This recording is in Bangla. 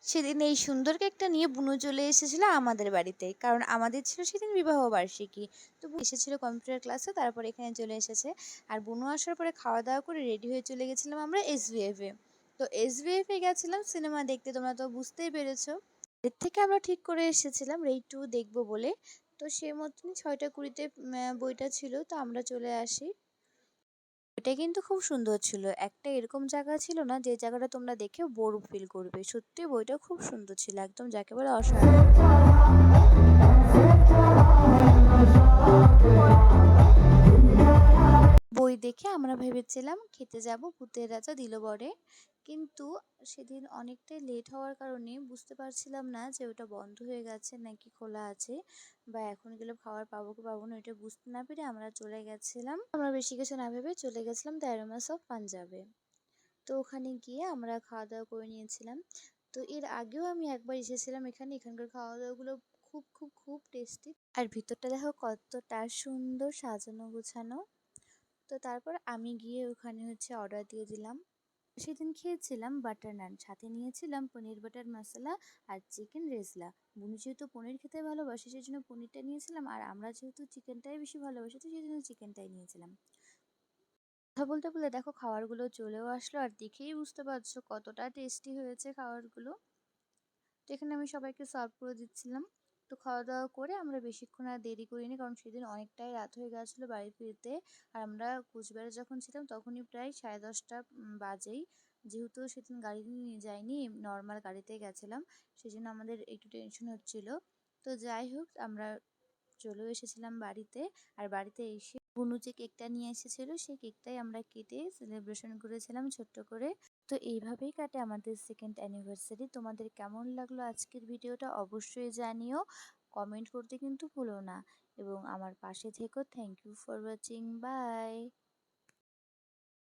সেদিন এই সুন্দর কেকটা নিয়ে বুনু চলে এসেছিল আমাদের বাড়িতে। কারণ আমাদের ছিল সেদিন বিবাহ বার্ষিকী। তো বুনু এসেছিল কম্পিউটার ক্লাসে, তারপর এখানে চলে এসেছে। আর বুনু আসার পরে খাওয়া-দাওয়া করে রেডি হয়ে চলে গেছিলাম আমরা এসভিএফ এ। তো এসভিএফ এ গেছিলাম সিনেমা দেখতে, তোমরা তো বুঝতেই পেরেছো। এর থেকে আমরা ঠিক করে এসেছিলাম রেড 2 দেখবো বলে। তো সে মতনই ৬টা ২০ তে বইটা ছিল, তো আমরা চলে আসি। এটা কিন্তু খুব সুন্দর ছিল। একটা এরকম জায়গা ছিল না যে জায়গাটা তোমরা দেখে বোর ফিল করবে। সত্যি বইটা খুব সুন্দর ছিল। একদম যাকে বলে অসাধারণ। বই দেখে আমরা ভেবেছিলাম খেতে যাব ভূতের রাজা দিল বরে। কিন্তু সেদিন অনেকটাই লেট হওয়ার কারণে বুঝতে পারছিলাম না যে ওটা বন্ধ হয়ে গেছে নাকি খোলা আছে, বা এখন গেলে খাবার পাবো কি পাবো না এটা বুঝতে না পেরে আমরা চলে গেছিলাম। আমরা বেশি কিছু না ভেবে চলে গেছিলাম ১৩ মাস অফ পাঞ্জাবে। তো ওখানে গিয়ে আমরা খাওয়া দাওয়া করে নিয়েছিলাম। তো এর আগেও আমি একবার এসেছিলাম এখানে। এখানকার খাওয়া দাওয়াগুলো খুব খুব খুব টেস্টি। আর ভিতরটা দেখো কতটা সুন্দর সাজানো গোছানো। তো তারপর আমি গিয়ে ওখানে অর্ডার দিয়ে দিলাম। সেদিন খেয়েছিলাম বাটার নান, সাথে নিয়েছিলাম পনির বাটার মশলা আর চিকেন রেজলা। বুনু যেহেতু পনির খেতে ভালোবাসে সেই জন্য পনিরটা নিয়েছিলাম, আর আমরা যেহেতু চিকেনটাই বেশি ভালোবাসি তো সেই জন্য চিকেনটাই নিয়েছিলাম। কথা বলতে বলতে দেখো খাবারগুলো চলেও আসলো, আর দেখেই বুঝতে পারছো কতটা টেস্টি হয়েছে খাবারগুলো। তো এখানে আমি সবাইকে সার্ভ করে দিচ্ছিলাম। তো খাওয়া দাওয়া করে আমরা বেশিক্ষণ আর দেরি করিনি, কারণ সেদিন অনেকটাই রাত হয়ে গেছিলো বাড়ি ফিরতে। আর আমরা কুচবিহারে যখন ছিলাম তখনই প্রায় 10:30 বাজেই। যেহেতু সেদিন গাড়ি নিয়ে যাইনি, নর্মাল গাড়িতে গেছিলাম, সেই জন্য আমাদের একটু টেনশন হচ্ছিল। তো যাই হোক আমরা চলেও এসেছিলাম বাড়িতে। আর বাড়িতে এসে বুনু যে কেকটা নিয়ে এসেছিলো সেই কেকটাই আমরা কেটে সেলিব্রেশন করেছিলাম ছোট্ট করে। তো এইভাবেই কাটে আমাদের সেকেন্ড অ্যানিভার্সারি। তোমাদের কেমন লাগলো আজকের ভিডিওটা অবশ্যই জানিও, কমেন্ট করতে কিন্তু ভুলো না, এবং আমার পাশে থেকো। Thank you for watching, by.